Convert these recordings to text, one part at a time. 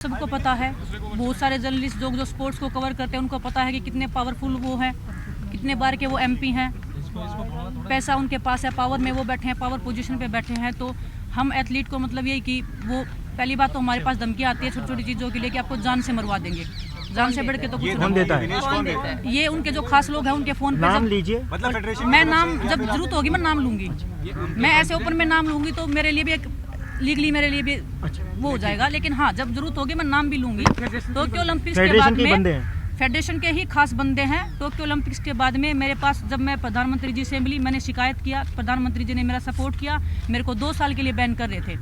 सबको पता है, बहुत सारे जर्नलिस्ट जो स्पोर्ट्स को कवर करते हैं उनको पता है कि कितने पावरफुल वो हैं, कितने बार के वो एमपी हैं, पैसा उनके पास है, पावर में वो बैठे हैं, पावर पोजीशन पे बैठे हैं। तो हम एथलीट को मतलब यही कि वो पहली बात तो हमारे पास धमकी आती है छोटी छोटी चीज़ों के लिए कि आपको जान से मरवा देंगे, जान से बढ़ के तो कुछ कौन देता है? ये उनके जो खास लोग हैं उनके फ़ोन पे नाम लीजिए। मतलब मैं नाम जब जरूरत होगी मैं नाम लूँगी, मैं ऐसे ओपन में नाम लूँगी तो मेरे लिए भी एक लीगली मेरे लिए भी वो हो जाएगा, लेकिन हाँ जब जरूरत होगी मैं नाम भी लूँगी। टोक्यो ओलंपिक्स के बाद में फेडरेशन के ही खास बंदे हैं। टोक्यो ओलंपिक्स के बाद में मेरे पास जब मैं प्रधानमंत्री जी से मिली, मैंने शिकायत किया, प्रधानमंत्री जी ने मेरा सपोर्ट किया, मेरे को 2 साल के लिए बैन कर रहे थे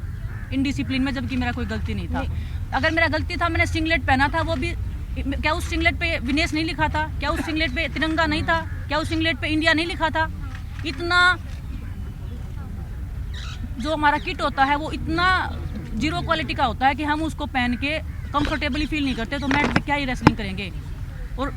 इनडिसिप्लिन में, जबकि मेरा कोई गलती नहीं था। अगर मेरा गलती था, मैंने सिंगलेट पहना था, वो भी क्या उस सिंगलेट पे विनेश नहीं लिखा था? क्या उस सिंगलेट पे तिरंगा नहीं था? क्या उस सिंगलेट पे इंडिया नहीं लिखा था? इतना जो हमारा किट होता है वो इतना जीरो क्वालिटी का होता है कि हम उसको पहन के कंफर्टेबली फील नहीं करते, तो मैट पे क्या ही रेसलिंग करेंगे। और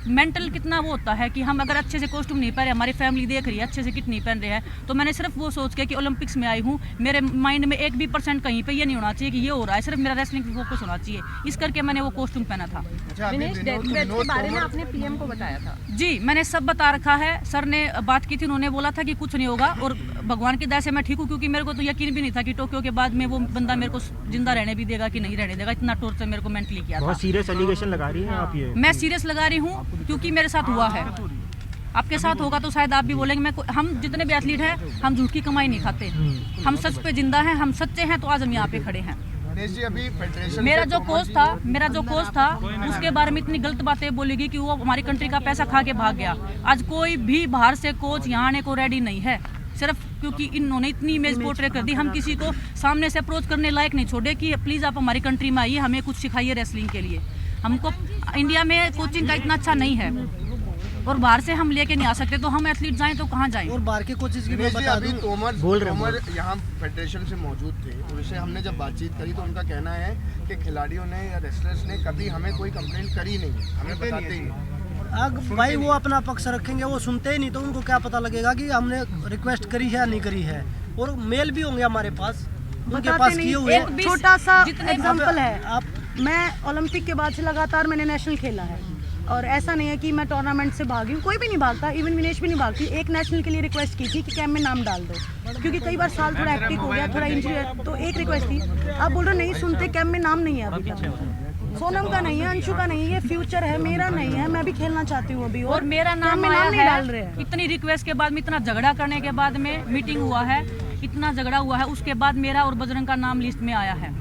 मेंटल कितना वो होता है कि हम अगर अच्छे से कॉस्ट्यूम नहीं पहन रहे, हमारी फैमिली देख रही है, अच्छे से किट नहीं पहन रहे हैं, तो मैंने सिर्फ वो सोच के कि ओलंपिक्स में आई हूँ, मेरे माइंड में 1% कहीं पे ये नहीं होना चाहिए कि ये हो रहा है, सिर्फ मेरा रेसलिंग पे फोकस होना चाहिए, इस करके मैंने वो कॉस्ट्यूम पहना था। विनेश के बारे में आपने पीएम को बताया था? जी, मैंने सब बता रखा है। सर ने बात की थी, उन्होंने बोला था कि कुछ नहीं होगा, और भगवान की दया से मैं ठीक हूँ, क्योंकि मेरे को तो यकीन भी नहीं था कि टोक्यो के बाद में वो बंदा मेरे को जिंदा रहने भी देगा कि नहीं रहने देगा। इतना टॉर्चर मेरे को मेंटली किया था। बहुत सीरियस एलिगेशन लगा रही हैं आप ये। मैं सीरियस लगा रही हूँ क्योंकि मेरे साथ हुआ है, आपके साथ होगा तो शायद आप भी बोलेंगे। हम जितने भी एथलीट हैं, हम झूठ की कमाई नहीं खाते, हम सच पे जिंदा हैं, हम सच्चे हैं, तो आज हम यहाँ पे खड़े हैं। मेरा जो कोच था उसके बारे में इतनी गलत बातें बोलेगी कि वो हमारी कंट्री का पैसा खा के भाग गया। आज कोई भी बाहर से कोच यहाँ आने को रेडी नहीं है, सिर्फ क्योंकि इन्होंने इतनी इमेज पोर्ट्रे कर दी। हम किसी को सामने से अप्रोच करने लायक नहीं छोड़े कि प्लीज़ आप हमारी कंट्री में आइए, हमें कुछ सिखाइए रेसलिंग के लिए। हमको इंडिया में कोचिंग का इतना अच्छा नहीं है, और बाहर से हम लेके नहीं आ सकते, तो हम एथलीट जाएं तो कहाँ जाएं? और बाहर के कोचेस की बता अभी तोमर यहाँ फेडरेशन से मौजूद थे, उनसे हमने जब बातचीत करी तो उनका कहना है कि खिलाड़ियों ने या रेसलर्स ने कभी हमें कोई कंप्लेंट करी नहीं, हमें बताते ही नहीं। अब भाई वो अपना पक्ष रखेंगे, वो सुनते ही नहीं, तो उनको क्या पता लगेगा कि हमने रिक्वेस्ट करी है या नहीं करी है। और मेल भी होंगे हमारे पास, उनके पास किए हुए। छोटा सा एग्जांपल है, मैं ओलंपिक के बाद से लगातार मैंने नेशनल खेला है, और ऐसा नहीं है कि मैं टूर्नामेंट से भागी हूँ, कोई भी नहीं भागता, इवन विनेश भी नहीं भागती। एक नेशनल के लिए रिक्वेस्ट की थी कि कैंप में नाम डाल दो, क्योंकि कई बार साल थोड़ा एक्टिव हो गया, थोड़ा इंजरी है, तो एक रिक्वेस्ट थी। आप बोल रहे नहीं सुनते, कैंप में नाम नहीं है अभी तक। सोनम का नहीं है, अंशु का नहीं है, ये फ्यूचर है, मेरा नहीं है, मैं भी खेलना चाहती हूँ अभी, और मेरा नाम नहीं डाल रहे हैं। इतनी रिक्वेस्ट के बाद में, इतना झगड़ा करने के बाद में मीटिंग हुआ है, इतना झगड़ा हुआ है, उसके बाद मेरा और बजरंग का नाम लिस्ट में आया है।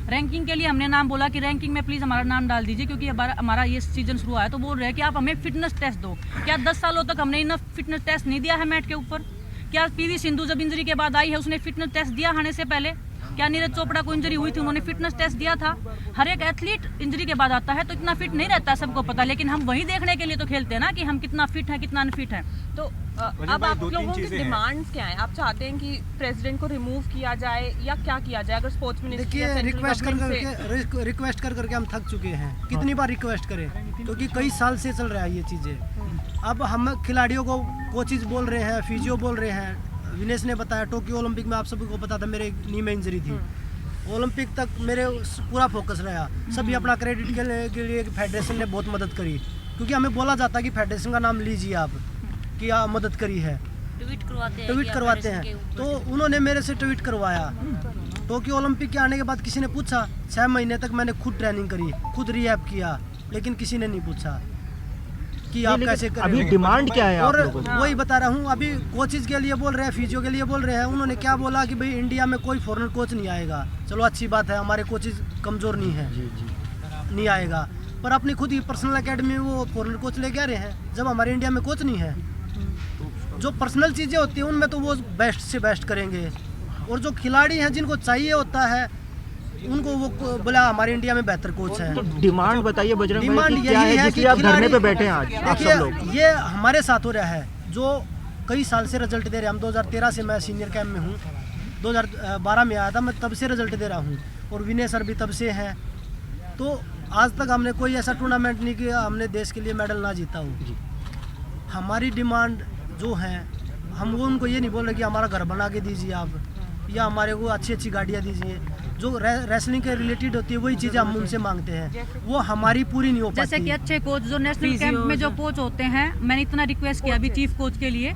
रैंकिंग के लिए हमने नाम बोला कि रैंकिंग में प्लीज़ हमारा नाम डाल दीजिए, क्योंकि हमारा ये सीजन शुरू हुआ है, तो बोल रहे हैं कि आप हमें फिटनेस टेस्ट दो। क्या 10 सालों तक हमने इनफ फिटनेस टेस्ट नहीं दिया है मैट के ऊपर? क्या पीवी सिंधु जब इंजरी के बाद आई है उसने फिटनेस टेस्ट दिया आने से पहले? क्या नीरज चोपड़ा को इंजरी हुई थी, उन्होंने फिटनेस टेस्ट दिया था? हर एक एथलीट इंजरी के बाद आता है तो इतना फिट नहीं रहता, सबको पता, लेकिन हम वही देखने के लिए तो खेलते हैं ना कि हम कितना फिट हैं, कितना अनफिट हैं। तो अब आप लोगों की डिमांड्स क्या है? आप चाहते हैं कि प्रेसिडेंट को रिमूव किया जाए या क्या किया जाए? अगर स्पोर्ट्स मिनिस्ट्री देखिए, रिक्वेस्ट कर करके हम थक चुके हैं, कितनी बार रिक्वेस्ट करें, क्योंकि कई साल से चल रहा है ये चीज़ें। अब हम खिलाड़ियों को कोचेज बोल रहे हैं, फिजियो बोल रहे हैं। विनेश ने बताया टोक्यो ओलंपिक में आप सभी को पता था मेरे नी में इंजरी थी, ओलंपिक तक मेरे पूरा फोकस रहा। सभी अपना क्रेडिट के लिए फेडरेशन ने बहुत मदद करी, क्योंकि हमें बोला जाता कि फेडरेशन का नाम लीजिए आप, कि आप मदद करी है, ट्वीट करवाते हैं, तो उन्होंने मेरे से ट्वीट करवाया। टोक्यो ओलंपिक के आने के बाद किसी ने पूछा, 6 महीने तक मैंने खुद ट्रेनिंग करी, खुद रिहैब किया, लेकिन किसी ने नहीं पूछा कि आप कैसे करें। अभी डिमांड क्या है? और वही बता रहा हूँ, अभी कोचेज के लिए बोल रहे हैं, फिजियो के लिए बोल रहे हैं। उन्होंने क्या बोला कि भाई इंडिया में कोई फॉरेन कोच नहीं आएगा। चलो अच्छी बात है, हमारे कोचेज कमज़ोर नहीं है, नहीं आएगा, पर अपनी खुद ही पर्सनल एकेडमी में वो फॉरेन कोच लेके आ रहे हैं, जब हमारे इंडिया में कोच नहीं है। जो पर्सनल चीज़ें होती हैं उनमें तो वो बेस्ट से बेस्ट करेंगे, और जो खिलाड़ी हैं जिनको चाहिए होता है उनको वो बोला हमारे इंडिया में बेहतर कोच है। तो डिमांड बताइए बजरंग भाई, डिमांड क्या यही है कि आप धरने पे बैठे हैं आज आप सब लोग? देखिए, ये हमारे साथ हो रहा है, जो कई साल से रिजल्ट दे रहे हैं। हम 2013 से मैं सीनियर कैंप में हूँ, 2012 में आया था, मैं तब से रिजल्ट दे रहा हूँ, और विनय सर भी तब से हैं। तो आज तक हमने कोई ऐसा टूर्नामेंट नहीं किया हमने देश के लिए मेडल ना जीता हो। हमारी डिमांड जो है, हम वो उनको ये नहीं बोल रहे कि हमारा घर बना के दीजिए आप, या हमारे को अच्छी अच्छी गाड़ियाँ दीजिए। जो रेसलिंग के रिलेटेड होती है वही चीज़ें हम उनसे मांगते हैं, वो हमारी पूरी नहीं हो पाती। जैसे कि अच्छे कोच जो नेशनल कैंप में जो कोच होते हैं, मैंने इतना रिक्वेस्ट किया अभी चीफ कोच के लिए,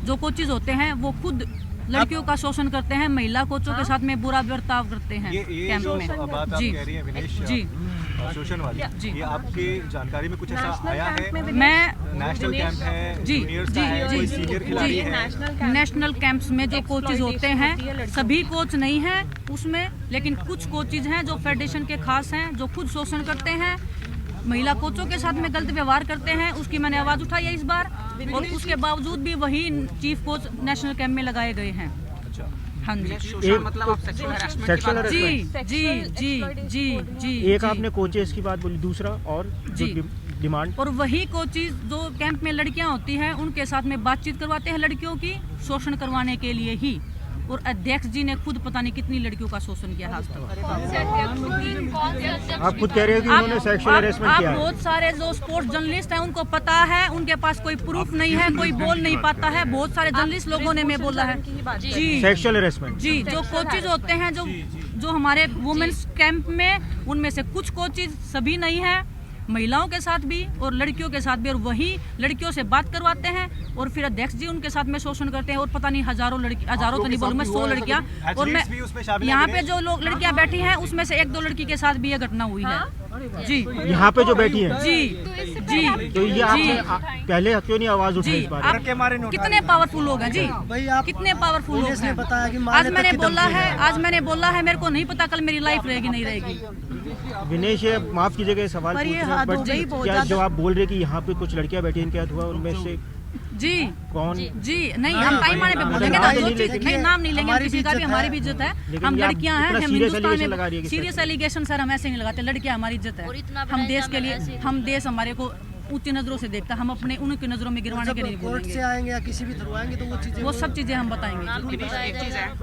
जो कोचेज होते हैं वो खुद लड़कियों का शोषण करते हैं, महिला कोचों के साथ में बुरा बर्ताव करते हैं कैंप में। बात आप कह रही हैं विनेश जी शोषण वाली, ये आपकी जानकारी में कुछ ऐसा आया है? मैं नेशनल कैंप है, जी जूनियर्स जी का है, जी कोई सीनियर खिलाड़ी है? नेशनल कैंप्स में जो कोचेज होते हैं सभी कोच नहीं हैं उसमें, लेकिन कुछ कोचेज हैं जो फेडरेशन के खास हैं, जो खुद शोषण करते हैं, महिला कोचों के साथ में गलत व्यवहार करते हैं। उसकी मैंने आवाज उठाई है इस बार, और उसके बावजूद भी वही चीफ कोच नेशनल कैंप में लगाए गए हैं। हाँ जी, मतलब आप सेक्सुअल हरासमेंट। जी जी जी जी जी। एक आपने कोचेस की बात बोली, दूसरा और जी डिमांड, और वही कोचेज जो कैंप में लड़कियां होती हैं उनके साथ में बातचीत करवाते हैं लड़कियों की, शोषण करवाने के लिए ही। और अध्यक्ष जी ने खुद पता नहीं कितनी लड़कियों का शोषण किया आज तक। आप खुद कह रहे हो कि उन्होंने सेक्सुअल हरासमेंट किया है। बहुत सारे जो स्पोर्ट्स जर्नलिस्ट हैं उनको पता है, उनके पास कोई प्रूफ नहीं है, कोई बोल नहीं पाता है। बहुत सारे जर्नलिस्ट लोगों ने मैं बोला है जी सेक्सुअल हरासमेंट। जी, जो कोचेज होते हैं जो हमारे वुमेन्स कैंप में, उनमें से कुछ कोचेज, सभी नहीं है, महिलाओं के साथ भी और लड़कियों के साथ भी, और वही लड़कियों से बात करवाते हैं और फिर अध्यक्ष जी उनके साथ में शोषण करते हैं। और पता नहीं हजारों तो नहीं बोलूँ मैं, 100 लड़कियां, और मैं यहाँ पे जो लोग लड़कियां बैठी हैं उसमें से 1-2 लड़की के साथ भी ये घटना हुई है जी। यहाँ पे जो बैठी है जी जी, तो ये आपने पहले क्यों नहीं आवाज उठाई इस बारे में? कितने पावरफुल लोग हैं जी, कितने पावरफुल लोग हैं। बताया कि आज मैंने बोला है मेरे को नहीं पता कल मेरी लाइफ रहेगी नहीं रहेगी। विनेश, ये माफ कीजिएगा सवाल पूछ रहे हैं, बट क्या जो आप बोल रहे कि यहाँ पे कुछ लड़कियां बैठी, इनके साथ हुआ, उनमें से जी कौन? जी नहीं, हम टाइम आने पे बोलेंगे ना, जो चीज नहीं, नाम नहीं लेंगे किसी का भी, हमारी भी इज्जत है। हम लड़कियां हैं, हम हिंदुस्तान में सीरियस एलिगेशन सर हम ऐसे नहीं लगाते, लड़कियां हमारी इज्जत है। हम देश के लिए, हम देश हमारे को ऊंची नजरों से देखता है, हम अपने उनकी नजरों में गिरवाने के नहीं कोर्ट से आएंगे या किसी भी थ्रू आएंगे तो वो सब चीजें हम बताएंगे।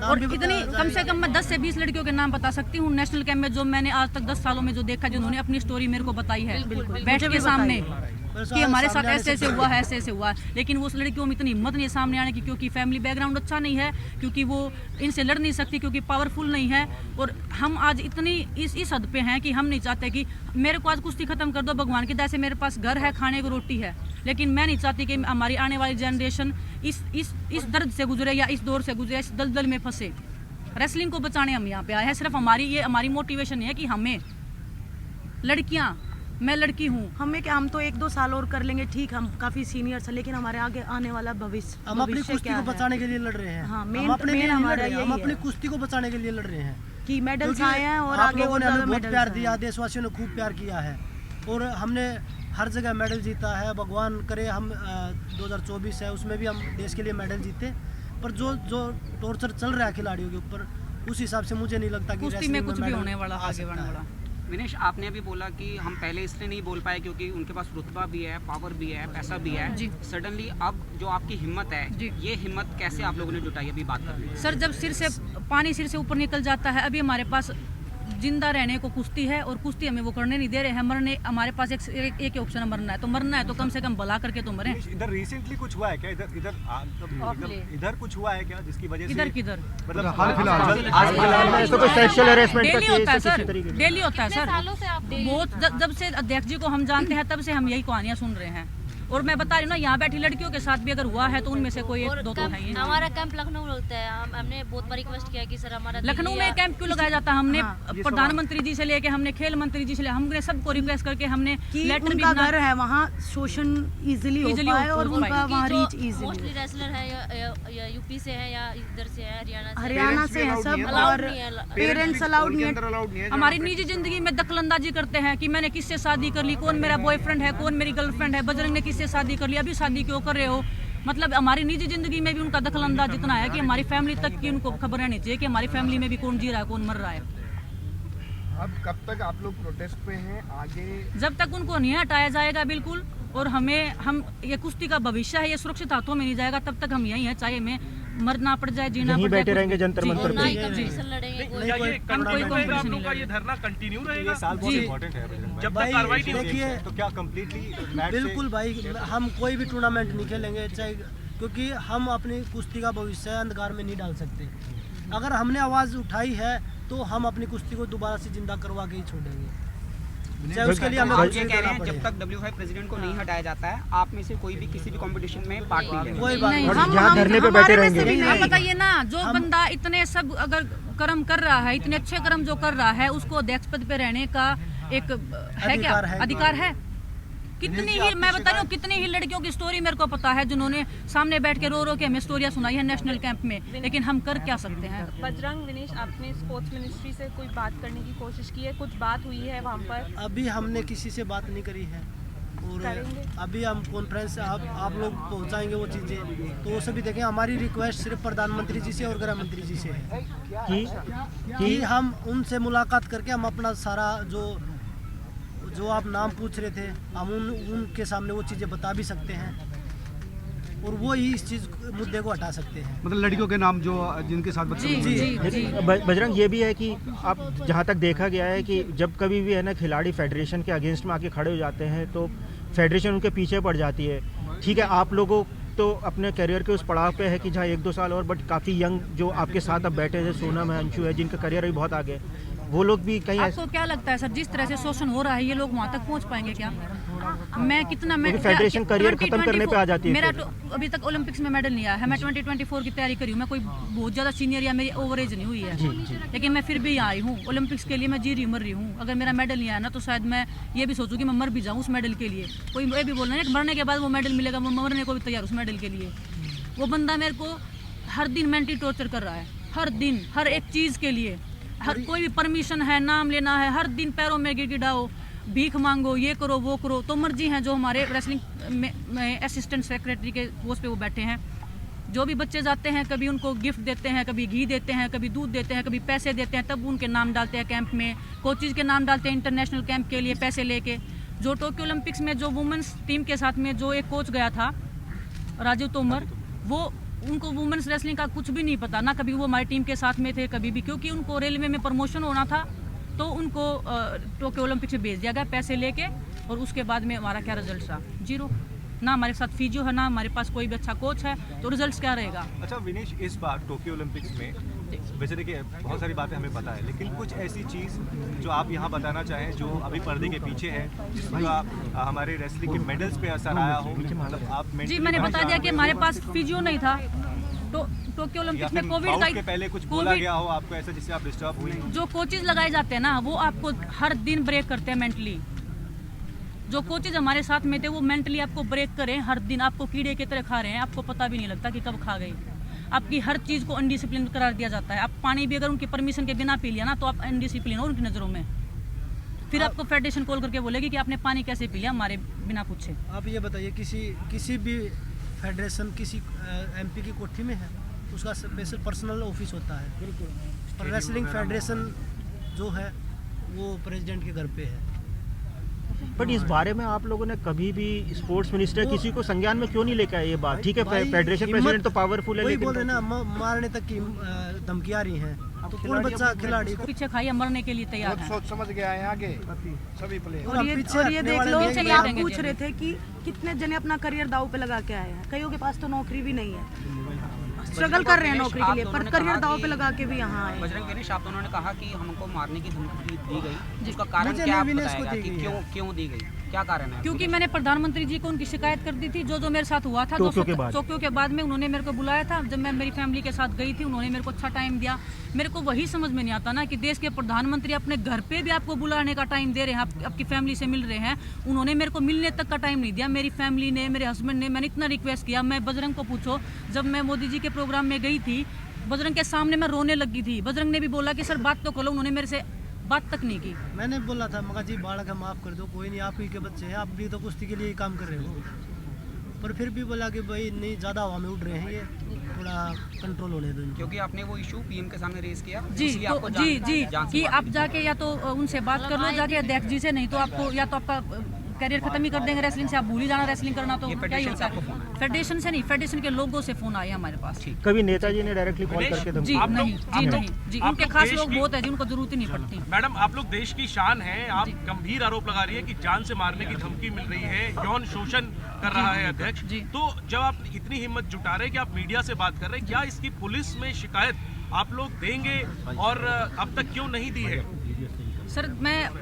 और इतनी कम से कम मैं 10 से 20 लड़कियों के नाम बता सकती हूँ नेशनल कैंप में, जो मैंने आज तक 10 सालों में जो देखा, जिन्होंने अपनी स्टोरी मेरे को बताई है बैठ के सामने कि हमारे साथ ऐसे ऐसे हुआ है, ऐसे ऐसे हुआ है। लेकिन उस लड़कियों में इतनी हिम्मत नहीं है सामने आने की, क्योंकि फैमिली बैकग्राउंड अच्छा नहीं है, क्योंकि वो इनसे लड़ नहीं सकती, क्योंकि पावरफुल नहीं है। और हम आज इतनी इस हद पे हैं कि हम नहीं चाहते कि मेरे को आज कुश्ती खत्म कर दो भगवान की दया से, मेरे पास घर है, खाने को रोटी है, लेकिन मैं नहीं चाहती कि हमारी आने वाली जनरेशन इस दर्द से गुजरे या इस दौर से गुजरे, इस दलदल में फंसे। रेसलिंग को बचाने हम यहाँ पे आए हैं। सिर्फ हमारी मोटिवेशन है कि हमें लड़कियाँ, मैं लड़की हूँ, हमें क्या, हम तो 1-2 साल और कर लेंगे, ठीक, हम काफी सीनियर हैं, लेकिन हमारे आगे आने वाला भविष्य, हम अपनी कुश्ती को बचाने के लिए लड़ रहे हैं। हाँ, हम अपनी कुश्ती को बचाने के लिए लड़ रहे हैं कि मेडल्स आए हैं और आप आगे लोगों ने हमें बहुत मेडल्स प्यार दिया, देशवासियों ने खूब प्यार किया है और हमने हर जगह मेडल जीता है। भगवान करे हम 2024 है उसमें भी हम देश के लिए मेडल जीते, पर जो टॉर्चर चल रहा है खिलाड़ियों के ऊपर, उस हिसाब से मुझे नहीं लगता कि कुश्ती में कुछ भी होने वाला, आगे बढ़ने वाला। विनेश, आपने अभी बोला कि हम पहले इसलिए नहीं बोल पाए क्योंकि उनके पास रुतबा भी है, पावर भी है, पैसा भी है। सडनली अब जो आपकी हिम्मत है, ये हिम्मत कैसे आप लोगों ने जुटाई, अभी बात कर रहे हैं। सर, जब पानी सिर से ऊपर निकल जाता है, अभी हमारे पास जिंदा रहने को कुश्ती है और कुश्ती हमें वो करने नहीं दे रहे हैं। मरने, हमारे पास एक ऑप्शन है, मरना है तो मरना है, तो कम से कम भला करके तो मरे। इधर रिसेंटली कुछ हुआ है क्या? इधर कुछ हुआ है क्या जिसकी वजह से किधर मतलब हाल फिलहाल तो कोई सेक्सुअल हरासमेंट का डेली होता है केस सर, किसी तरीके का? डेली होता है सर। बहुत जब से अध्यक्ष जी को हम जानते हैं तब से हम यही कहानियां सुन रहे हैं। और मैं बता रही हूँ ना, यहाँ बैठी लड़कियों के साथ भी अगर हुआ है तो उनमें से कोई 1-2 तो है ही। हमारा कैंप लखनऊ में होता है, हमने बहुत बार रिक्वेस्ट किया कि सर हमारा लखनऊ में कैंप क्यों लगाया जाता है? हमने प्रधानमंत्री जी से लेके, हमने खेल मंत्री जी से लेके, हमने सबको रिक्वेस्ट करके हमने लेटर भी घर है वहाँ, शोषण इजीली हो पाए और उनका वहाँ रीच इजीली। मोस्टली रेसलर है या यूपी से है या इधर से है, हरियाणा से है सब, और पेरेंट्स अलाउड नहीं है। हमारी निजी जिंदगी में दखलंदाजी करते हैं कि मैंने किससे शादी कर ली, कौन मेरा बॉयफ्रेंड है, कौन मेरी गर्लफ्रेंड है, बजरंग ने किससे शादी कर ली, अभी शादी क्यों कर रहे हो। मतलब हमारी निजी जिंदगी में भी उनका दखलंदाज इतना है कि हमारी फैमिली तक की उनको खबर रहनी चाहिए कि हमारी फैमिली में भी कौन जी रहा है, कौन मर रहा है। अब कब तक आप लोग प्रोटेस्ट पे हैं? आगे जब तक उनको नहीं हटाया जाएगा बिल्कुल, और हम ये कुश्ती का भविष्य है, ये सुरक्षित हाथों में नहीं जाएगा, तब तक हम यहीं हैं, चाहे हमें मरना पड़ जाए, जीना पड़ जाए, बैठे रहेंगे जंतर मंतर पे। ये धरना कंटिन्यू रहेगा? साल बहुत इम्पोर्टेंट है जब तक कार्रवाई नहीं होगी। तो क्या कंप्लीटली बिल्कुल भाई, हम कोई भी टूर्नामेंट नहीं खेलेंगे चाहे, क्योंकि हम अपनी कुश्ती का भविष्य अंधकार में नहीं डाल सकते। अगर हमने आवाज़ उठाई है तो हम अपनी कुश्ती को दोबारा से जिंदा करवा के ही छोड़ेंगे, चाहे उसके लिए हमें आप कुछ ये भी कह रहे करना हैं जब पड़े। तक W5 प्रेसिडेंट को नहीं हटाया जाता है आप में से कोई भी किसी भी कंपटीशन में पार्ट नहीं लेगा। कोई बात नहीं, नहीं। और जहाँ धरने पे बैठे रहेंगे। आप बताइए ना, जो बंदा इतने सब अगर कर्म कर रहा है, इतने अच्छे कर्म जो कर रहा है, उसको अध्यक्ष पद पे रहने का एक है क्या अधिकार है? कितनी ही मैं बता रही हूँ, कितनी ही लड़कियों की स्टोरी मेरे को पता है जिन्होंने सामने बैठ के रो रो के हमें स्टोरियाँ सुनाई है नेशनल कैंप में, लेकिन हम कर क्या सकते हैं? बजरंग विनेश, आपने स्पोर्ट्स मिनिस्ट्री से कोई बात करने की कोशिश की है? कुछ बात हुई है वहाँ पर? अभी हमने किसी से बात नहीं करी है, और अभी हम कॉन्फ्रेंस आप लोग पहुंचाएंगे वो चीज़ें, तो वो सभी देखें। हमारी रिक्वेस्ट सिर्फ प्रधानमंत्री जी से और गृह मंत्री जी से है कि हम उनसे मुलाकात करके हम अपना सारा जो आप नाम पूछ रहे थे, हम उनके सामने वो चीज़ें बता भी सकते हैं, और वो ही इस चीज़ मुद्दे को हटा सकते हैं। मतलब लड़कियों के नाम जो जिनके साथ बजरंग, ये भी है कि आप जहाँ तक देखा गया है कि जब कभी भी है ना खिलाड़ी फेडरेशन के अगेंस्ट में आके खड़े हो जाते हैं तो फेडरेशन उनके पीछे पड़ जाती है। ठीक है, आप लोगों तो अपने करियर के उस पड़ाव पे है कि जहाँ 1-2 साल और, बट काफ़ी यंग जो आपके साथ अब बैठे हैं, सोनम है, अंशु है, जिनका करियर भी बहुत आगे है, वो लोग भी कहीं आपको क्या लगता है सर, जिस तरह से शोषण हो रहा है, ये लोग वहाँ तक पहुँच पाएंगे क्या? मैं कितना मैं फेडरेशन करियर खत्म करने पे आ जाती है। मेरा अभी तक ओलंपिक्स में मेडल नहीं आया है, मैं 2024 की तैयारी करी हूँ, मैं कोई बहुत ज़्यादा सीनियर या मेरी ओवर एज नहीं हुई है, लेकिन मैं फिर भी यहाँ आई हूँ ओलंपिक्स के लिए। मैं जी रही मर रही हूँ। अगर मेरा मेडल नहीं आया ना तो शायद मैं ये भी सोचूँ कि मैं मर भी जाऊँ उस मेडल के लिए। कोई ये भी बोल रहा है कि मरने के बाद वो मेडल मिलेगा, मैं मरने को भी तैयार उस मेडल के लिए। वो बंदा मेरे को हर दिन मेंटली टॉर्चर कर रहा है, हर दिन हर एक चीज़ के लिए। हर कोई भी परमिशन है, नाम लेना है, हर दिन पैरों में गिड़गिड़ाओ, भीख मांगो, ये करो वो करो। तो मर्जी हैं जो हमारे रेसलिंग में असिस्टेंट सेक्रेटरी के पोस्ट पे वो बैठे हैं। जो भी बच्चे जाते हैं, कभी उनको गिफ्ट देते हैं, कभी घी देते हैं, कभी दूध देते हैं, कभी पैसे देते हैं, तब उनके नाम डालते हैं कैंप में। कोचेज़ के नाम डालते हैं इंटरनेशनल कैंप के लिए पैसे लेके। जो टोक्यो ओलंपिक्स में जो वुमेंस टीम के साथ में जो एक कोच गया था, राजीव तोमर, वो उनको वुमेन्स रेसलिंग का कुछ भी नहीं पता, ना कभी वो हमारी टीम के साथ में थे कभी भी, क्योंकि उनको रेलवे में प्रमोशन होना था तो उनको टोक्यो ओलंपिक से भेज दिया गया पैसे लेके, और उसके बाद में हमारा क्या रिजल्ट रहा? 0। ना हमारे साथ फिजियो है, ना हमारे पास कोई भी अच्छा कोच है, तो रिजल्ट क्या रहेगा? अच्छा विनेश, इस बार टोक्यो ओलंपिक्स में वैसे देखिए बहुत सारी बातें हमें पता है, लेकिन कुछ ऐसी चीज़ जो आप यहाँ बताना चाहें जो अभी पर्दे के पीछे है, जिसका हमारे रेसलिंग के मेडल्स पे असर आया हो? मतलब आप जी, मैंने बता दिया कि हमारे पास फिजियो नहीं था। तो टोक्यो ओलंपिक्स में कोविड के पहले कुछ बोला गया हो आपको ऐसा जिससे आप डिस्टर्ब हुई? जो कोचेज लगाए जाते हैं ना, वो आपको हर दिन ब्रेक करते हैं मेंटली। जो कोचेज हमारे साथ में थे वो मेंटली आपको ब्रेक करें, हर दिन आपको कीड़े की तरह खा रहे हैं, आपको पता भी नहीं लगता कि कब खा गई। आपकी हर चीज़ को अनडिसिप्लिन करार दिया जाता है। आप पानी भी अगर उनकी परमिशन के बिना पी लिया ना तो आप अनडिसिप्लिन हो उनकी नज़रों में। फिर आपको फेडरेशन कॉल करके बोलेगी कि आपने पानी कैसे पी लिया हमारे बिना पूछे। आप ये बताइए, किसी भी फेडरेशन किसी एमपी की कोठी में है, उसका स्पेशल पर्सनल ऑफिस होता है। बिल्कुल। और रेसलिंग फेडरेशन जो है वो प्रेसिडेंट के घर पे है। बट इस बारे में आप लोगों ने कभी भी स्पोर्ट्स मिनिस्टर किसी को संज्ञान में क्यों नहीं लेकर आए ये बात? ठीक है, फेडरेशन प्रेसिडेंट तो पावरफुल है, वही लेकिन बोल रहे ना, मारने तक की धमकी आ रही है, तो कौन बच्चा खिलाड़ी पीछे खाइए, मरने के लिए तैयार है। सोच समझ गया है आगे सभी प्लेयर। और ये देख लो, आप पूछ रहे थे कि कितने जने अपना करियर दाव पे लगा के आए हैं। कईयों के पास तो नौकरी भी नहीं है, स्ट्रगल कर रहे हैं नौकरी के लिए, पर करियर दाव पे लगा के भी यहाँ आए। बजरंग विनेश, आप दोनों ने कहा कि हमको मारने की धमकी दी गई, उसका कारण क्या बताएगा कि क्यों दी गई, क्या कारण है? क्योंकि मैंने प्रधानमंत्री जी को उनकी शिकायत कर दी थी, जो मेरे साथ हुआ था टोक्यो के बाद में। उन्होंने मेरे को बुलाया था, जब मैं मेरी फैमिली के साथ गई थी, उन्होंने मेरे को अच्छा टाइम दिया। मेरे को वही समझ में नहीं आता ना कि देश के प्रधानमंत्री अपने घर पे भी आपको बुलाने का टाइम दे रहे हैं, आपकी फैमिली से मिल रहे हैं, उन्होंने मेरे को मिलने तक का टाइम नहीं दिया। मेरी फैमिली ने, मेरे हस्बैंड ने, मैंने इतना रिक्वेस्ट किया। मैं बजरंग को पूछो, जब मैं मोदी जी के प्रोग्राम में गई थी, बजरंग के सामने मैं रोने लगी थी। बजरंग ने भी बोला कि सर बात तो करो, उन्होंने मेरे से बात तक नहीं की। मैंने बोला था, मगर जी बालक है, माफ़ कर दो, कोई नहीं, आप ही के बच्चे हैं, आप भी तो कुश्ती के लिए काम कर रहे हो। पर फिर भी बोला कि भाई नहीं, ज़्यादा हवा में उड़ रहे हैं, ये थोड़ा कंट्रोल होने दो। क्योंकि आपने वो इशू पीएम के सामने रेज किया जी, तो जी कि आप जाके या तो उनसे बात कर लो जाके अध्यक्ष जी से, नहीं तो आपको या तो आपका करियर खत्म ही कर देंगे रेसलिंग से, आप भूल ही जाना रेसलिंग करना। तो क्या ही होता है? फेडरेशन से नहीं, फेडरेशन के लोगों से फोन आए हमारे पास। कभी नेताजी ने डायरेक्टली कॉल करके जी नहीं, उनके खास लोग बहुत है जिनको जरूरत ही नहीं पड़ती। मैडम, आप लोग देश की शान है, आप गंभीर आरोप लगा रही है कि जान से मारने की धमकी मिल रही है, यौन शोषण कर रहा है अध्यक्ष। तो जब आप इतनी हिम्मत जुटा रहे हैं कि आप मीडिया से बात कर रहे हैं, क्या इसकी पुलिस में शिकायत आप लोग देंगे और अब तक क्यों नहीं दी है? सर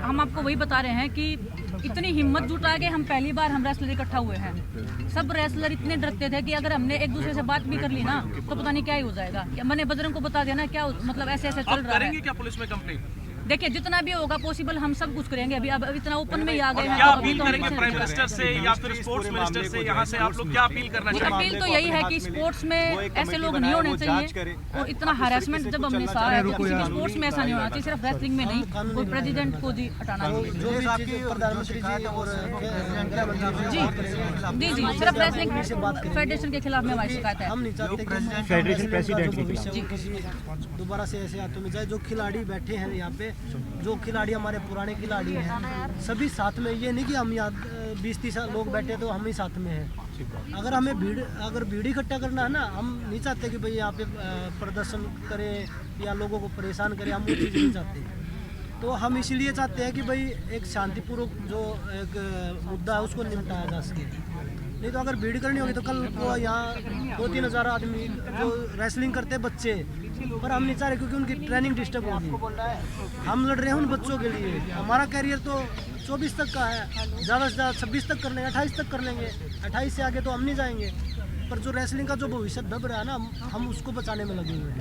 हम आपको वही बता रहे हैं कि इतनी हिम्मत जुटा के हम पहली बार हम रेसलर इकट्ठा हुए हैं। सब रेसलर इतने डरते थे कि अगर हमने एक दूसरे से बात भी कर ली ना तो पता नहीं क्या ही हो जाएगा। मैंने बजरंग को बता दिया ना क्या मतलब ऐसे ऐसे चल रहा है। करेंगे क्या पुलिस में कंप्लेंट? देखिए जितना भी होगा पॉसिबल हम सब कुछ करेंगे। अभी अब इतना ओपन में ही आ गए हैं। क्या अपील करेंगे प्राइम मिनिस्टर से या फिर स्पोर्ट्स मिनिस्टर से? यहाँ से आप लोग क्या अपील करना चाहेंगे? अपील तो यही है कि स्पोर्ट्स में ऐसे लोग नहीं होने चाहिए और इतना हरासमेंट जब हमने सहा है तो किसी भी स्पोर्ट्स में ऐसा नहीं होना चाहिए। सिर्फ रेसलिंग में नहीं, कोई प्रेसिडेंट को जी हटाना चाहिए। प्रधानमंत्री जी जी सिर्फ रेसलिंग फेडरेशन के खिलाफ में हमारी शिकायत है। हम नहीं चाहते कि फेडरेशन प्रेसिडेंट के खिलाफ किसी दोबारा से ऐसे हाथों में जाए। जो खिलाड़ी बैठे हैं यहाँ पे, जो खिलाड़ी हमारे पुराने खिलाड़ी हैं, सभी साथ में। ये नहीं कि हम यहाँ 20-30 लोग बैठे तो हम ही साथ में हैं। अगर हमें अगर भीड़ इकट्ठा करना है ना, हम नहीं चाहते कि भाई यहाँ पे प्रदर्शन करें या लोगों को परेशान करें, हम वो चीज़ नहीं चाहते। तो हम इसीलिए चाहते हैं कि भाई एक शांतिपूर्वक जो एक मुद्दा है उसको निपटाया जा सके। नहीं तो अगर भीड़ करनी होगी तो कल को यहाँ 2-3 हज़ार आदमी जो रेसलिंग करते हैं बच्चे, पर हम नहीं चाह रहे क्योंकि उनकी ट्रेनिंग डिस्टर्ब होगी। हम लड़ रहे हैं उन बच्चों के लिए। हमारा कैरियर तो 24 तक का है, ज़्यादा से ज़्यादा 26 तक कर लेंगे, 28 तक कर लेंगे। 28 से आगे तो हम नहीं जाएंगे। पर जो रेसलिंग का जो भविष्य दब रहा है ना, हम उसको बचाने में लगे हुए हैं।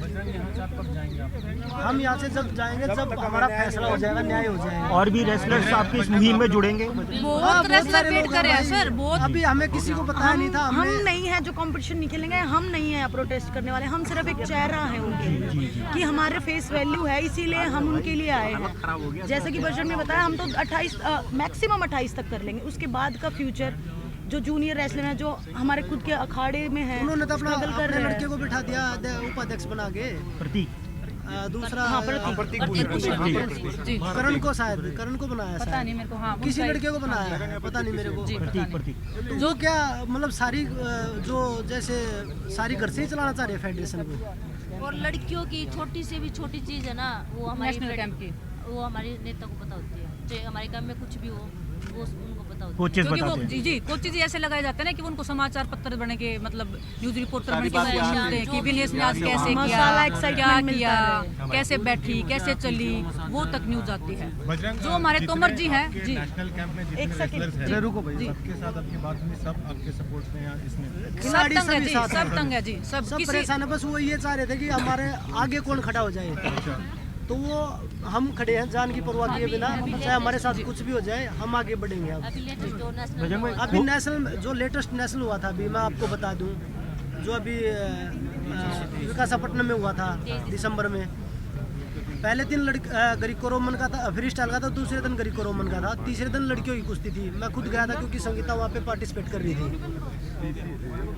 हम यहाँ से जब जाएंगे जब हमारा फैसला हो जाएगा, न्याय हो जाएगा। और भी रेसलर्स आपकी इस मुहिम में जुड़ेंगे? बहुत रेसलर वेट कर रहे हैं सर, बहुत। अभी हमें किसी को बताया नहीं था। हम नहीं है जो कंपटीशन नहीं खेलेंगे, हम नहीं है प्रोटेस्ट करने वाले। हम सिर्फ एक चेहरा है उनके कि हमारे फेस वैल्यू है, इसीलिए हम उनके लिए आए हैं। जैसे कि बजरंग ने बताया, हम तो 28 मैक्सिमम 28 तक कर लेंगे। उसके बाद का फ्यूचर जो जूनियर रेसलर हैं जो हमारे खुद के अखाड़े में हैं, उन्होंने तो अपने कर रहे लड़के को बिठा दिया उपाध्यक्ष बना के। प्रतीक दूसरा करण को, शायद करण को बनाया, पता नहीं मेरे को। हाँ किसी लड़के को बनाया, पता नहीं मेरे को। प्रतीक जो क्या मतलब सारी जो जैसे सारी घर से ही चलाना चाह रहे हैं फेडरेशन को। और लड़कियों की छोटी से भी छोटी चीज़ है ना, वो हमारी नेशनल कैंप की, वो हमारे नेता को पता होती है। चाहे हमारे कैंप में कुछ भी हो वो उनको पता होती है। कोचेस क्योंकि वो बताते हैं। जी कोचेस ऐसे लगाए जाते हैं ना कि उनको समाचार पत्र बने के मतलब न्यूज रिपोर्टर बने के बात बोलते हैं कि विनेश ने आज कैसे किया, मसाला क्या excitement किया, मिलता कैसे बैठी, कैसे चली, वो तक न्यूज आती है। जो हमारे तोमर जी हैं जी, नेशनल कैंप में एक सेकंड जितने रुको भाई, सबके साथ आपकी बात हुई, सब आपके सपोर्ट में यहाँ इसमें खिलाड़ी सब तंग है सभी जी, साथ सब हैं। तंग है जी, सब सब किसी परेशान है। बस वो ये चाह रहे थे कि हमारे आगे कौन खड़ा हो जाए। तो वो हम खड़े हैं जान की परवाह किए बिना, चाहे हमारे साथ कुछ भी हो जाए, हम आगे बढ़ेंगे। अब अभी लेटेस्ट जो नेशनल बजरंग भाई, अभी नेशनल जो लेटेस्ट नेशनल हुआ था, अभी मैं आपको बता दूं, जो अभी विशाखापट्टनम में हुआ था दिसंबर में। पहले दिन ग्रीको रोमन का था, फ्री स्टाइल का था, दूसरे दिन ग्रीको रोमन का था, तीसरे दिन लड़कियों की कुश्ती थी। मैं खुद गया था क्योंकि संगीता वहाँ पे पार्टिसिपेट कर रही थी।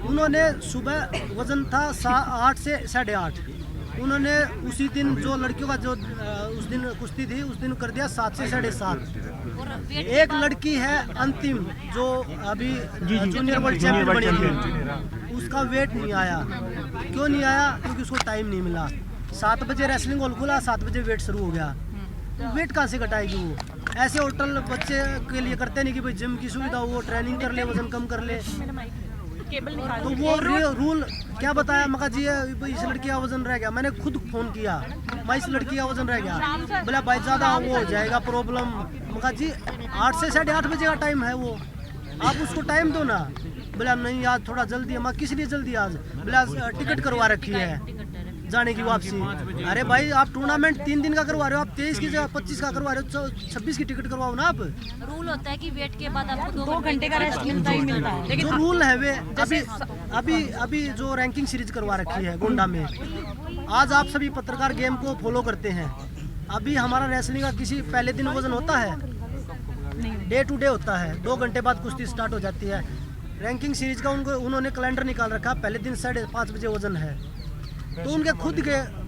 उन्होंने सुबह वजन था 8 से 8.5। उन्होंने उसी दिन जो लड़कियों का जो उस दिन कुश्ती थी उस दिन कर दिया 7 से 7.5। एक लड़की है अंतिम जो अभी जूनियर वर्ल्ड चैंपियन बनी है, उसका वेट नहीं आया। क्यों नहीं आया? क्योंकि उसको टाइम नहीं मिला। 7 बजे रेसलिंग हॉल खुला, 7 बजे वेट शुरू हो गया। तो वेट कहाँ से घटाएगी वो? ऐसे होटल बच्चे के लिए करते नहीं कि भाई जिम की सुविधा हो, वो ट्रेनिंग कर ले, वजन कम कर ले। तो वो रूल क्या बताया? मका जी इस लड़की का वजन रह गया। मैंने खुद फोन किया, मैं इस लड़की का वजन रह गया। बोला भाई ज़्यादा वो हो जाएगा प्रॉब्लम। मका जी 8 से 8.5 बजे का टाइम है वो, आप उसको टाइम दो ना। बोला नहीं आज थोड़ा जल्दी है। मैं किस लिए जल्दी? आज बोला टिकट करवा रखी है जाने की वापसी। अरे भाई आप टूर्नामेंट 3 दिन का करवा रहे हो, आप 23 की जगह 25 का करवा रहे हो, 26 की टिकट करवाओ ना। आप रूल होता है कि वेट के बाद आपको 2 घंटे का रेस्ट मिलता ही मिलता है। जो रूल है वे अभी जो रैंकिंग सीरीज करवा रखी है गोंडा में, आज आप सभी पत्रकार गेम को फॉलो करते हैं। अभी हमारा रेसलिंग का किसी पहले दिन वजन होता है? डे टू डे होता है। 2 घंटे बाद कुश्ती स्टार्ट हो जाती है। रैंकिंग सीरीज का उन्होंने कैलेंडर निकाल रखा, पहले दिन 5:30 बजे वजन है। तो उनके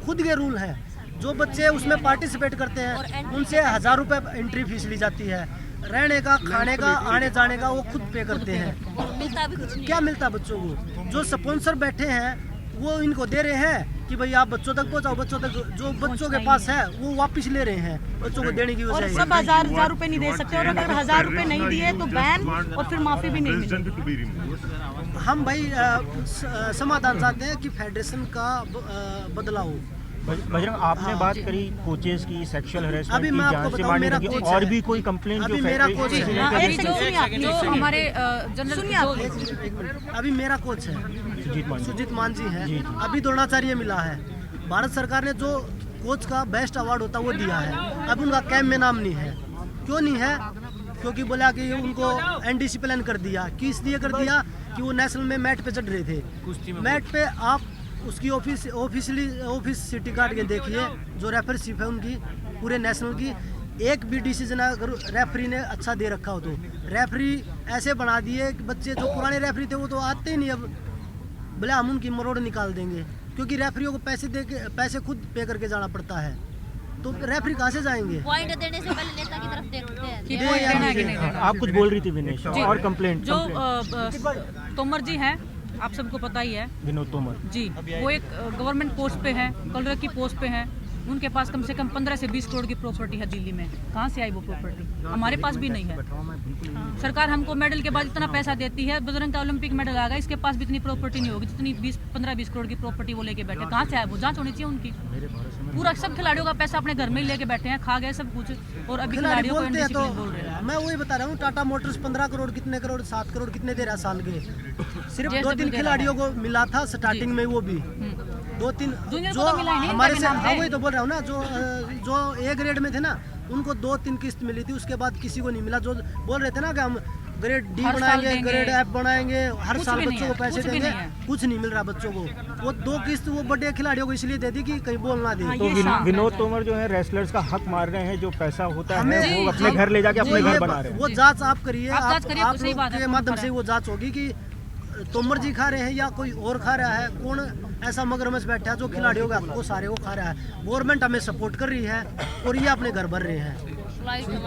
खुद के रूल है। जो बच्चे उसमें पार्टिसिपेट करते हैं उनसे 1000 रुपये एंट्री फीस ली जाती है। रहने का, खाने का, आने जाने का वो खुद पे करते हैं। मिलता भी कुछ नहीं। क्या मिलता है बच्चों को? जो स्पॉन्सर बैठे हैं वो इनको दे रहे हैं कि भाई आप बच्चों तक पहुंचाओ। बच्चों तक जो बच्चों के पास है वो वापस ले रहे हैं बच्चों को देने की और वजह। सब 1000 रुपए नहीं दे सकते, और अगर 1000 रुपए नहीं दिए तो बैन और फिर माफी भी नहीं मिलेगी। हम भाई समाधान चाहते हैं कि फेडरेशन का बदलाव हो। बजरंग, आपने बात करी कोचेस की, सेक्सुअल हरेसमेंट अभी की, मैं आपको जान से बताऊं, मारने मेरा की, कोच और है। भी कोई कंप्लेंट अभी जो मेरा फैक्ट्री कोच है। से हाँ, लेकर- एक सेकंड जो हमारे जनरल सुनिए आप। एक मिनट, अभी मेरा कोच है सुजीत मान जी। सुजीत मान जी है, जी, जी। अभी द्रोणाचार्य मिला है। भारत सरकार ने जो कोच का बेस्ट अवार्ड होता है वो दिया है, अब उनका कैंप में नाम नहीं है। क्यों नहीं है? क्योंकि बोला कि उनको अनडिसिप्लिन कर दिया। किस लिए कर दिया? कि वो नेशनल में मैट पे चढ़ रहे थे। मैट पे आप उसकी ऑफिस सिटी कार्ड के देखिए, जो रेफरशिप है उनकी पूरे नेशनल की, एक भी डिसीजन अगर रेफरी ने अच्छा दे रखा हो तो रेफरी ऐसे बना दिए कि बच्चे जो पुराने रेफरी थे वो तो आते ही नहीं। अब बोले हम उनकी मरोड़ निकाल देंगे, क्योंकि रेफरियों को पैसे खुद पे करके जाना पड़ता है, तो रेफरी कहाँ से जाएंगे? पॉइंट देने से पहले नेता की तरफ देखते हैं। कि point देना है कि नहीं देना। आप कुछ बोल रही थी विनेश, जी। और कंप्लेंट जो तोमर जी हैं, आप सबको पता ही है विनोद तोमर जी, वो एक गवर्नमेंट पोस्ट पे है, कलर की पोस्ट पे है। उनके पास कम से कम 15 से 20 करोड़ की प्रॉपर्टी है दिल्ली में। कहाँ से आई वो प्रॉपर्टी? हमारे पास भी नहीं है। सरकार हमको मेडल के बाद इतना पैसा देती है, बजरंग का ओलंपिक मेडल आ गया, इसके पास भी इतनी प्रॉपर्टी नहीं होगी जितनी 15-20 करोड़ की प्रॉपर्टी वो लेके बैठे। कहाँ से आए वो? जांच होनी चाहिए उनकी। पूरा सब खिलाड़ियों का पैसा अपने घर में ही लेके बैठे हैं, खा गए सब कुछ, और अभी खिलाड़ी खिलाड़ियों को बोलते हैं तो indiscipline बोल रहे हैं। मैं वही बता रहा हूँ, टाटा मोटर्स 15 करोड़ कितने करोड़ 7 करोड़ कितने दे रहा साल के, सिर्फ जैसे 2-3 भी दे रहा खिलाड़ियों को मिला था स्टार्टिंग में, वो भी 2-3 जूनियर जो को तो मिला ही नहीं, हमारे इनका से, भी नाम हाँ है। वही तो बोल रहा हूँ ना, जो ए ग्रेड में थे ना उनको 2-3 किस्त मिली थी, उसके बाद किसी को नहीं मिला। जो बोल रहे थे ना कि हम ग्रेड डी हर साल बनाएंगे, देंगे। ग्रेड एफ बनाएंगे, हर कुछ साल भी नहीं बच्चों है, को पैसे कुछ भी देंगे, नहीं है। कुछ नहीं मिल रहा बच्चों को। वो 2 किस्त वो बड़े खिलाड़ियों को इसलिए दे दी कि कहीं बोल ना दे। तो विनोद तोमर जो है रेसलर्स का हक मार रहे हैं, जो पैसा होता है हमें- वो अपने घर ले जाके अपने घर बना रहे हैं। वो जांच आप करिए, आप जांच करिए, आप सही लोग बात है, के कौन माध्यम खा से रहा वो जांच होगी कि तोमर जी खा रहे हैं या कोई और खा रहा है। कौन ऐसा मगरमच्छ बैठा है जो खिलाड़ियों के हक को सारे वो खा रहा है? गवर्नमेंट हमें सपोर्ट कर रही है और ये अपने घर भर रहे हैं,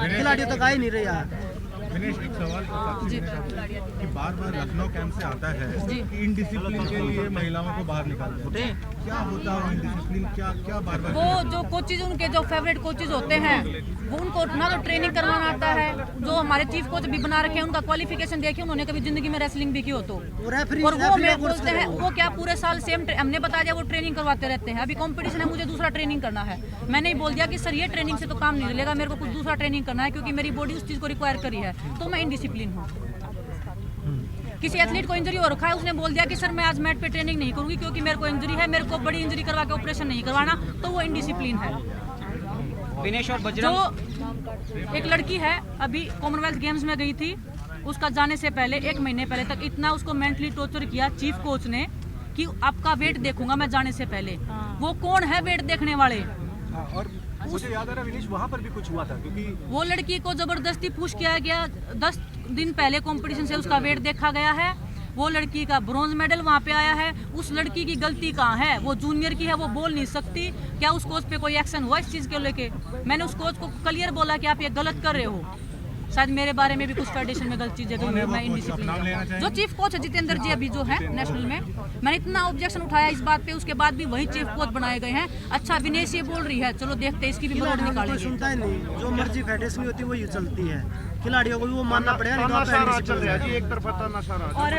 खिलाड़ियों तक आ ही नहीं रही है। दिनेश, एक सवाल जी। कि बार बार लखनऊ कैंप से आता है जी। कि इनडिसिप्लिन के लिए महिलाओं को बाहर निकाल देते हैं। क्या होता है इनडिसिप्लिन? क्या बार बार वो जो कोचेज उनके जो फेवरेट कोचेज होते हैं, वो उनको ना तो ट्रेनिंग करवाना आता है। जो हमारे चीफ कोच भी बना रखे हैं, उनका क्वालिफिकेशन देखिए, उन्होंने कभी जिंदगी में रेसलिंग भी की हो तो। रेफरी और वो मेरे बोलते हैं, वो क्या पूरे साल सेम हमने बताया वो ट्रेनिंग करवाते रहते हैं। अभी कंपटीशन है, मुझे दूसरा ट्रेनिंग करना है। मैंने ही बोल दिया कि सर ये ट्रेनिंग से तो काम नहीं चलेगा, मेरे को कुछ दूसरा ट्रेनिंग करना है, क्योंकि मेरी बॉडी उस चीज़ को रिक्वायर करी है, तो मैं इनडिसिप्लिन हूँ। किसी एथलीट को इंजरी हो रखा है, उसने बोल दिया कि सर मैं आज मैट पे ट्रेनिंग नहीं करूंगी क्योंकि मेरे को इंजरी है, मेरे को बड़ी इंजरी करवा के ऑपरेशन नहीं करवाना, तो वो इनडिसिप्लिन है। विनेश और जो बजरंग, एक लड़की है, अभी कॉमनवेल्थ गेम्स में गई थी, उसका जाने से पहले 1 महीने पहले तक इतना उसको मेंटली टॉर्चर किया चीफ कोच ने कि आपका वेट देखूंगा मैं जाने से पहले। वो कौन है वेट देखने वाले? और मुझे याद आ रहा विनीश, वहाँ पर भी कुछ हुआ था, क्योंकि वो लड़की को जबरदस्ती पुश किया गया। 10 दिन पहले कंपटीशन से उसका वेट देखा गया है, वो लड़की का ब्रॉन्ज मेडल वहाँ पे आया है। उस लड़की की गलती कहाँ है? वो जूनियर की है, वो बोल नहीं सकती। क्या उस कोच पे कोई एक्शन हुआ इस चीज़ को लेके? मैंने उस कोच को क्लियर बोला कि आप ये गलत कर रहे हो। शायद मेरे बारे में भी कुछ फेडरेशन में गलत चीज़ें गई, मैं इनडिसिप्लिन। जो चीफ कोच है जितेंद्र जी अभी जो है नेशनल में, मैंने इतना ऑब्जेक्शन उठाया इस बात पे, उसके बाद भी वही चीफ कोच बनाए गए हैं। अच्छा विनेश ये बोल रही है, चलो देखते हैं इसकी भी मरोड़ कोई निकालेंगे। सुनता ही नहीं, जो मर्जी फेडरेशन होती है वही चलती है। खिलाड़ियों को भी वो मानना पड़ेगा, नहीं तो आप indiscipline है। एक तरफा तानाशाह राज। और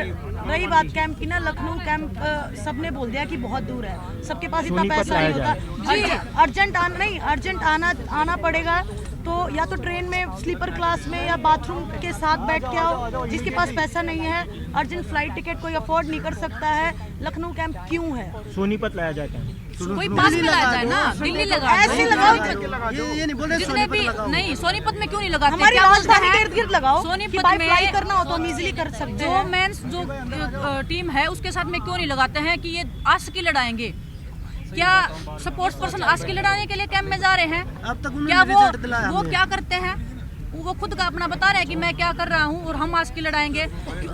रही बात कैंप की ना, लखनऊ कैंप सबने बोल दिया कि बहुत दूर है, सबके पास इतना सोनीपत पैसा नहीं लाया होता। अर्जेंट आना पड़ेगा, तो या तो ट्रेन में स्लीपर क्लास में या बाथरूम के साथ बैठ के आओ। जिसके पास पैसा नहीं है, अर्जेंट फ्लाइट टिकट कोई अफोर्ड नहीं कर सकता है। लखनऊ कैंप क्यों है? सोनीपत लाया जाता है। कोई पास में लगाया जाए ना, दिल्ली लगा ऐसे लगाओ, ये नहीं बोल रहे जितने भी सोनीपत लगाओ। नहीं, सोनीपत में क्यों नहीं लगाते? हमारी क्या बोलते राजधानी हैं? के इर्द गिर्द लगाओ। कि सोनीपत बाय में फ्लाई करना हो तो हम इजीली कर सकते जो हैं। मेंस जो टीम है उसके साथ में क्यों नहीं लगाते हैं कि ये आस्की लड़ाएंगे? क्या स्पोर्ट्स पर्सन आस्की लड़ाने के लिए कैंप में जा रहे हैं? अब तक उन्होंने क्या रिजल्ट दिलाया वो हमें। क्या करते हैं? वो खुद का अपना बता रहे हैं कि मैं क्या कर रहा हूँ और हम आस्की लड़ाएंगे।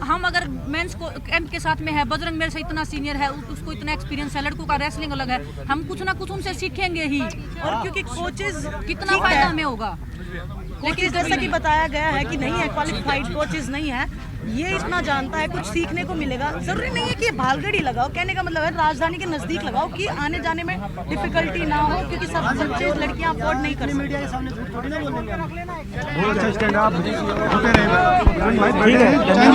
हम अगर मेंस को कैंप के साथ में है, बजरंग मेरे से इतना सीनियर है, उसको इतना एक्सपीरियंस है, लड़कों का रेसलिंग अलग है, हम कुछ ना कुछ उनसे सीखेंगे ही। और क्योंकि कोचेज कितना फायदा हमें होगा। लेकिन जैसा कि बताया गया है कि नहीं है, क्वालिफाइड कोचेज नहीं है, ये इतना जानता है कुछ सीखने को मिलेगा। जरूरी नहीं है कि ये भालगढ़ी लगाओ, कहने का मतलब है राजधानी के नजदीक लगाओ कि आने जाने में डिफिकल्टी ना हो, क्योंकि सब बच्चे लड़कियां अफोर्ड नहीं कर सकती। मीडिया के सामने झूठ थोड़ी ना बोलेंगे। ठीक है।